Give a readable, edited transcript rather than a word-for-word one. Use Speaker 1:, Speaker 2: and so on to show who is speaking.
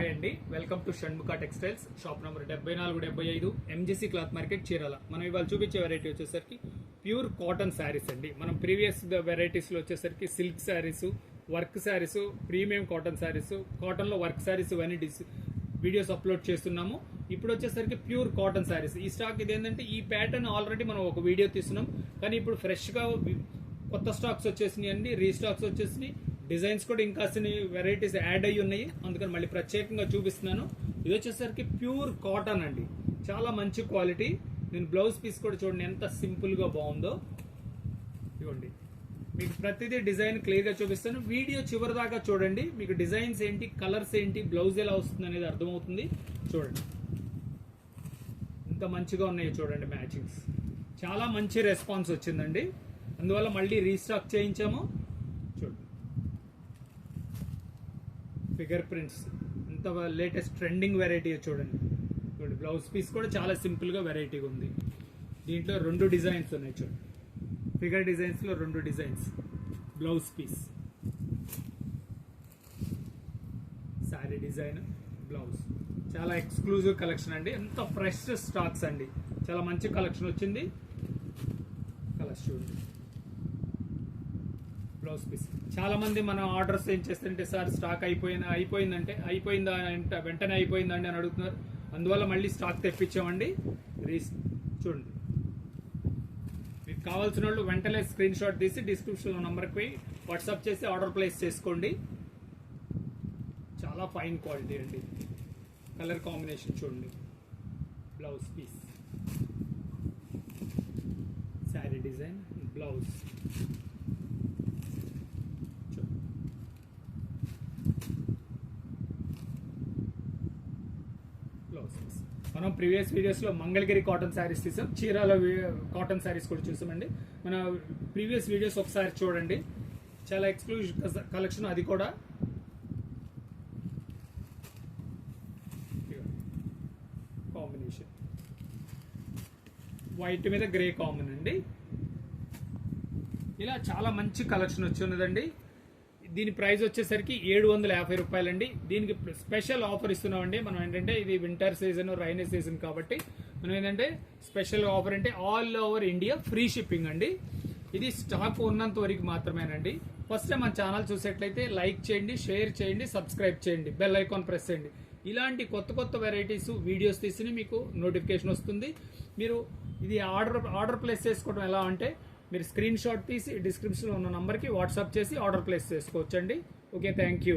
Speaker 1: Hi అండి, welcome to Shanmukha textiles. Shop number 7475 MGC cloth market Chirala. మనం ఇవాళ చూపించే వెరైటీ వచ్చేసరికి ప్యూర్ కాటన్ శారీస్ అండి. మనం ప్రీవియస్ వెరైటీస్లో వచ్చేసరికి silk saris, work saris, premium cotton saris, కాటన్లో వర్క్ శారీస్ ఇవన్నీ వీడియోస్ అప్లోడ్ చేస్తున్నాము. ఇప్పుడు వచ్చేసరికి ప్యూర్ కాటన్ శారీస్ ఈ స్టాక్. ఇది ఏంటంటే ఈ ప్యాటర్న్ ఆల్రెడీ మనం ఒక వీడియో తీస్తున్నాం, కానీ ఇప్పుడు ఫ్రెష్గా కొత్త స్టాక్స్ వచ్చేసినాయి అండి, రీస్టాక్స్ వచ్చేసినాయి. డిజైన్స్ కూడా ఇంకా వెరైటీస్ యాడ్ అయ్యి ఉన్నాయి, అందుకని మళ్ళీ ప్రత్యేకంగా చూపిస్తున్నాను. ఇది వచ్చేసరికి ప్యూర్ కాటన్ అండి, చాలా మంచి క్వాలిటీ. నేను బ్లౌజ్ పీస్ కూడా చూడండి ఎంత సింపుల్గా బాగుందో. ఇవ్వండి, మీకు ప్రతిదీ డిజైన్ క్లియర్గా చూపిస్తాను. వీడియో చివరి దాకా చూడండి, మీకు డిజైన్స్ ఏంటి, కలర్స్ ఏంటి, బ్లౌజ్ ఎలా వస్తుంది అనేది అర్థమవుతుంది. చూడండి ఎంత మంచిగా ఉన్నాయో చూడండి, మ్యాచింగ్స్. చాలా మంచి రెస్పాన్స్ వచ్చిందండి, అందువల్ల మళ్ళీ రీస్టాక్ చేయించాము. చూడండి ఫిగర్ ప్రింట్స్, ఎంత లేటెస్ట్ ట్రెండింగ్ వెరైటీ చూడండి. చూడండి బ్లౌజ్ పీస్ కూడా చాలా సింపుల్గా వెరైటీగా ఉంది. దీంట్లో 2 డిజైన్స్ ఉన్నాయి చూడండి, ఫిగర్ డిజైన్స్లో 2 designs. Blouse piece, sari design, blouse. చాలా ఎక్స్క్లూజివ్ కలెక్షన్ అండి, ఎంత ఫ్రెష్ స్టాక్స్ అండి, చాలా మంచి కలెక్షన్ వచ్చింది. కలర్స్ చూడండి, బ్లౌజ్ పీస్. చాలా మంది మన ఆర్డర్స్ ఏం చేస్తుంటే, సార్ స్టాక్ అయిపోయిందా వెంటనే అయిపోయిందండి అని అడుగుతున్నారు. అందువల్ల మళ్ళీ స్టాక్ తెప్పించామండి. చూడండి, మీకు కావాల్సిన వాళ్ళు వెంటనే స్క్రీన్ షాట్ తీసి డిస్క్రిప్షన్లో నంబర్కి పోయి వాట్సాప్ చేసి ఆర్డర్ ప్లేస్ చేసుకోండి. చాలా ఫైన్ క్వాలిటీ అండి. కలర్ కాంబినేషన్ చూడండి, blouse piece, sari design, blouse. మనం ప్రీవియస్ వీడియోస్లో మంగళగిరి కాటన్ శారీస్ తీసాం, చీరాల కాటన్ శారీస్ కూడా చూసామండి. మన ప్రీవియస్ వీడియోస్ ఒకసారి చూడండి, చాలా ఎక్స్క్లూజివ్ కలెక్షన్. అది కూడా కాంబినేషన్ వైట్ మీద గ్రే కాంబిన్ అండి. ఇలా చాలా మంచి కలెక్షన్ వచ్చి ఉన్నదండి. దీని ప్రైస్ వచ్చేసరికి 750 రూపాయలండి. దీనికి స్పెషల్ ఆఫర్ ఇస్తున్నామండి. మనం ఏంటంటే ఇది వింటర్ సీజన్, రైనీ సీజన్ కాబట్టి మనం ఏంటంటే స్పెషల్ ఆఫర్ అంటే all over India free shipping అండి. ఇది స్టాక్ ఉన్నంత వరకు మాత్రమేనండి. ఫస్ట్ టైం మన ఛానల్ చూసేట్లయితే లైక్ చేయండి, షేర్ చేయండి, సబ్స్క్రైబ్ చేయండి, బెల్ ఐకాన్ ప్రెస్ చేయండి. ఇలాంటి కొత్త వెరైటీస్ వీడియోస్ తీసి మీకు నోటిఫికేషన్ వస్తుంది. మీరు ఇది ఆర్డర్ ప్లేస్ చేసుకోవడం ఎలా అంటే, మీరు స్క్రీన్ షాట్ తీసి డిస్క్రిప్షన్లో ఉన్న నంబర్కి వాట్సాప్ చేసి ఆర్డర్ ప్లేస్ చేసుకోవచ్చండి. Okay, thank you.